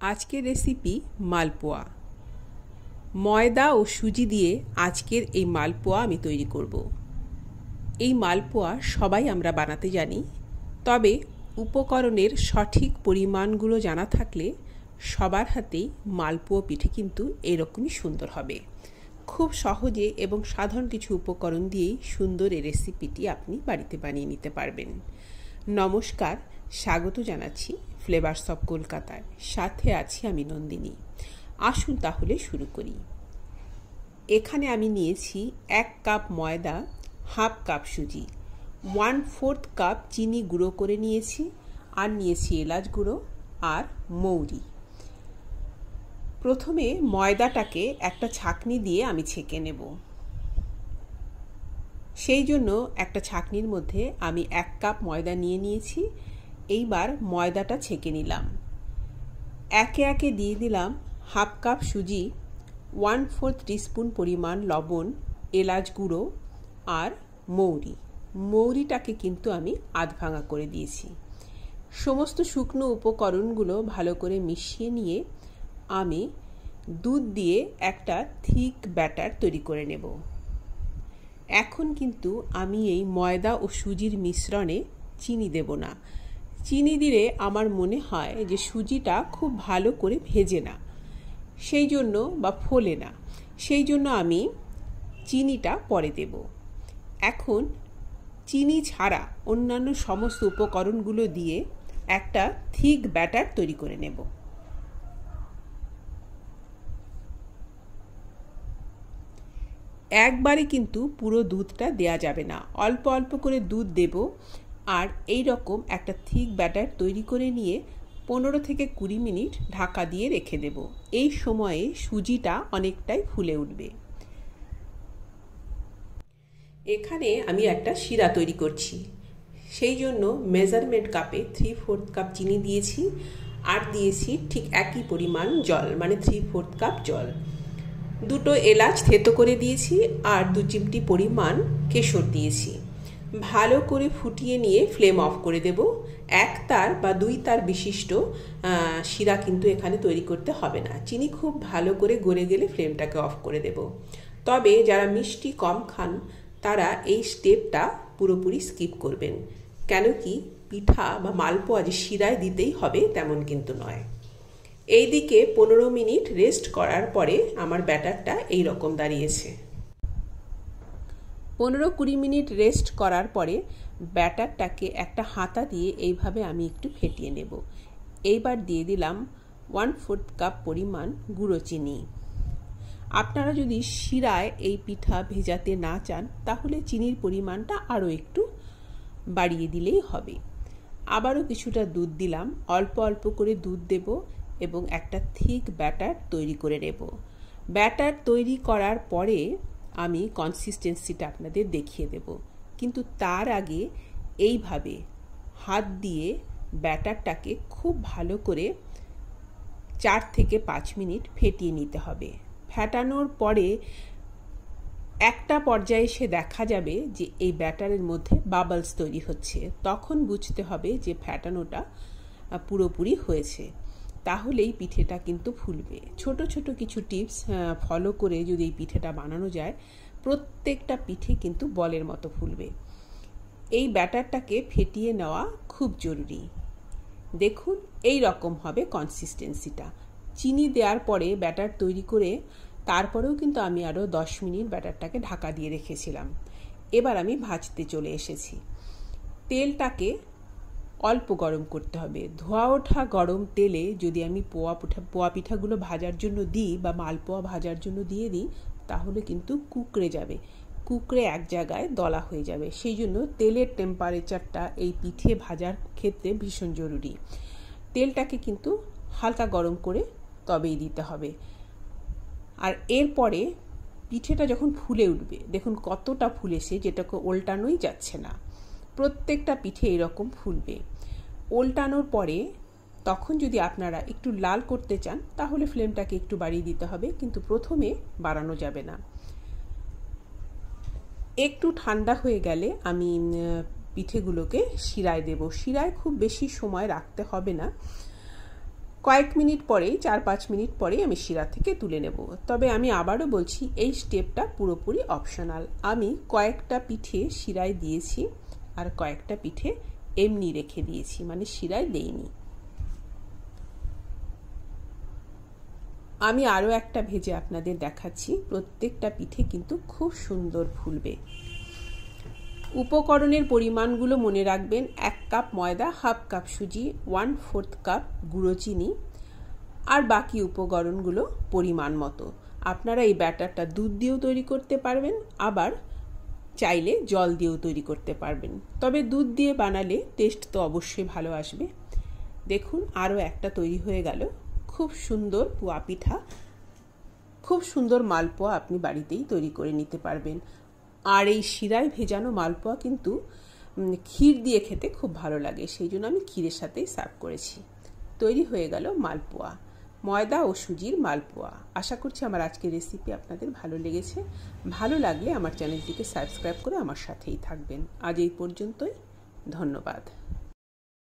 আজকের রেসিপি মালপোয়া। ময়দা ও সুজি দিয়ে আজকের এই মালপোয়া আমি তৈরি করব। এই মালপোয়া সবাই আমরা বানাতে জানি, তবে উপকরণের সঠিক পরিমাণগুলো জানা থাকলে সবার হাতেই মালপোয়া পিঠে কিন্তু এরকমই সুন্দর হবে। খুব সহজে এবং সাধারণ কিছু উপকরণ দিয়েই সুন্দর এই রেসিপিটি আপনি বাড়িতে বানিয়ে নিতে পারবেন। নমস্কার, স্বাগত জানাচ্ছি ফ্লেভারস অফ কলকাতায়। সাথে আছি আমি নন্দিনী। আসুন তাহলে শুরু করি। এখানে আমি নিয়েছি 1 কাপ ময়দা, হাফ কাপ সুজি, 1/4 কাপ চিনি গুঁড়ো করে নিয়েছি, আর নিয়েছি এলাচ গুঁড়ো আর মৌরি। প্রথমে ময়দাটাকে একটা ছাঁকনি দিয়ে আমি ছেঁকে নেব। সেই জন্য একটা ছাঁকনির মধ্যে আমি 1 কাপ ময়দা নিয়ে নিয়েছি। এইবার ময়দাটা ছেঁকে নিলাম। একে একে দিয়ে দিলাম হাফ কাপ সুজি, 1/4 টিস্পুন পরিমাণ লবণ, এলাচ গুঁড়ো আর মৌরিটাকে কিন্তু আমি আধ ভাঙা করে দিয়েছি। সমস্ত শুকনো উপকরণগুলো ভালো করে মিশিয়ে নিয়ে আমি দুধ দিয়ে একটা থিক ব্যাটার তৈরি করে নেব। এখন কিন্তু আমি এই ময়দা ও সুজির মিশ্রণে চিনি দেব না। চিনি দিলে আমার মনে হয় যে সুজিটা খুব ভালো করে ভেজে না, সেই জন্য বা ফোলে না, সেই জন্য আমি চিনিটা পরে দেব। এখন চিনি ছাড়া অন্যান্য সমস্ত উপকরণগুলো দিয়ে একটা থিক ব্যাটার তৈরি করে নেব। একবারে কিন্তু পুরো দুধটা দেয়া যাবে না, অল্প অল্প করে দুধ দেব। আর এই রকম একটা থিক ব্যাটার তৈরি করে নিয়ে 15 থেকে 20 মিনিট ঢাকা দিয়ে রেখে দেব। এই সময়ে সুজিটা অনেকটাই ফুলে উঠবে। এখানে আমি একটা শিরা তৈরি করছি, সেই জন্য মেজারমেন্ট কাপে 3/4 কাপ চিনি দিয়েছি, আর দিয়েছি ঠিক একই পরিমাণ জল, মানে 3/4 কাপ জল। 2টো এলাচ থেতো করে দিয়েছি, আর 2 চিমটি পরিমাণ কেশর দিয়েছি। ভালো করে ফুটিয়ে নিয়ে ফ্লেম অফ করে দেব। 1 তার বা 2 তার বিশিষ্ট শিরা কিন্তু এখানে তৈরি করতে হবে না। চিনি খুব ভালো করে গলে গেলে ফ্লেমটাকে অফ করে দেব। তবে যারা মিষ্টি কম খান তারা এই স্টেপটা পুরোপুরি স্কিপ করবেন, কেন কি পিঠা বা মালপোয়া যে শিরায় দিতেই হবে তেমন কিন্তু নয়। এইদিকে 15 মিনিট রেস্ট করার পরে আমার ব্যাটারটা এই রকম দাঁড়িয়েছে। 15-20 মিনিট রেস্ট করার পরে ব্যাটারটাকে একটা হাতা দিয়ে এইভাবে আমি একটু ফেটিয়ে নেব। এইবার দিয়ে দিলাম 1/4 কাপ পরিমাণ গুঁড়ো চিনি। আপনারা যদি শিরায় এই পিঠা ভেজাতে না চান তাহলে চিনির পরিমাণটা আরও একটু বাড়িয়ে দিলেই হবে। আবারও কিছুটা দুধ দিলাম, অল্প অল্প করে দুধ দেব এবং একটা থিক ব্যাটার তৈরি করে নেব। ব্যাটার তৈরি করার পরে আমি কনসিস্টেন্সিটা আপনাদের দেখিয়ে দেব, কিন্তু তার আগে এইভাবে হাত দিয়ে ব্যাটারটাকে খুব ভালো করে 4 থেকে 5 মিনিট ফেটিয়ে নিতে হবে। ফেটানোর পরে একটা পর্যায়ে এসে দেখা যাবে যে এই ব্যাটারের মধ্যে বাবলস তৈরি হচ্ছে, তখন বুঝতে হবে যে ফেটানোটা পুরোপুরি হয়েছে, তাহলেই পিঠেটা কিন্তু ফুলবে। ছোট ছোট কিছু টিপস ফলো করে যদি এই পিঠেটা বানানো যায়, প্রত্যেকটা পিঠে কিন্তু বলের মতো ফুলবে। এই ব্যাটারটাকে ফেটিয়ে নেওয়া খুব জরুরি। দেখুন এই রকম হবে কনসিস্টেন্সিটা। চিনি দেওয়ার পরে ব্যাটার তৈরি করে তারপরেও কিন্তু আমি আরও 10 মিনিট ব্যাটারটাকে ঢাকা দিয়ে রেখেছিলাম। এবার আমি ভাজতে চলে এসেছি। তেলটাকে অল্প গরম করতে হবে। ধোয়া ওঠা গরম তেলে যদি আমি পোয়া পিঠাগুলো ভাজার জন্য দিই বা মালপোয়া ভাজার জন্য দিয়ে দিই, তাহলে কিন্তু কুকড়ে যাবে, কুকড়ে এক জায়গায় দলা হয়ে যাবে। সেই জন্য তেলের টেম্পারেচারটা এই পিঠে ভাজার ক্ষেত্রে ভীষণ জরুরি। তেলটাকে কিন্তু হালকা গরম করে তবেই দিতে হবে। আর এরপরে পিঠেটা যখন ফুলে উঠবে, দেখুন কতটা ফুলেছে, যেটাকে ওল্টানোই যাচ্ছে না। প্রত্যেকটা পিঠে এরকম ফুলবে। ওল্টানোর পরে তখন যদি আপনারা একটু লাল করতে চান তাহলে ফ্লেমটাকে একটু বাড়িয়ে দিতে হবে, কিন্তু প্রথমে বাড়ানো যাবে না। একটু ঠান্ডা হয়ে গেলে আমি পিঠেগুলোকে শিরায় দেব। শিরায় খুব বেশি সময় রাখতে হবে না, কয়েক মিনিট পরেই 4-5 মিনিট পরেই আমি শিরা থেকে তুলে নেব। তবে আমি আবারও বলছি, এই স্টেপটা পুরোপুরি অপশনাল। আমি কয়েকটা পিঠে শিরায় দিয়েছি আর কয়েকটা পিঠে এমনি রেখে দিয়েছি, মানে শিরায় দেইনি। আমি আরও একটা ভেজে আপনাদের দেখাচ্ছি। প্রত্যেকটা পিঠে কিন্তু খুব সুন্দর ফুলবে। উপকরণের পরিমাণগুলো মনে রাখবেন: 1 কাপ ময়দা, হাফ কাপ সুজি, 1/4 কাপ গুঁড়ো চিনি, আর বাকি উপকরণগুলো পরিমাণ মতো। আপনারা এই ব্যাটারটা দুধ দিয়েও তৈরি করতে পারবেন, আবার চাইলে জল দিয়েও তৈরি করতে পারবেন। তবে দুধ দিয়ে বানালে টেস্ট তো অবশ্যই ভালো আসবে। দেখুন, আরও একটা তৈরি হয়ে গেল। খুব সুন্দর পোয়া পিঠা, খুব সুন্দর মালপোয়া আপনি বাড়িতেই তৈরি করে নিতে পারবেন। আর এই শিরায় ভেজানো মালপোয়া কিন্তু ক্ষীর দিয়ে খেতে খুব ভালো লাগে, সেই জন্য আমি ক্ষীরের সাথেই সার্ভ করেছি। তৈরি হয়ে গেল মালপোয়া, ময়দা ও সুজির মালপোয়া। আশা করছি আমার আজকের রেসিপি আপনাদের ভালো লেগেছে। ভালো লাগলে আমার চ্যানেলটিকে সাবস্ক্রাইব করে আমার সাথেই থাকবেন। আজ এই পর্যন্তই, ধন্যবাদ।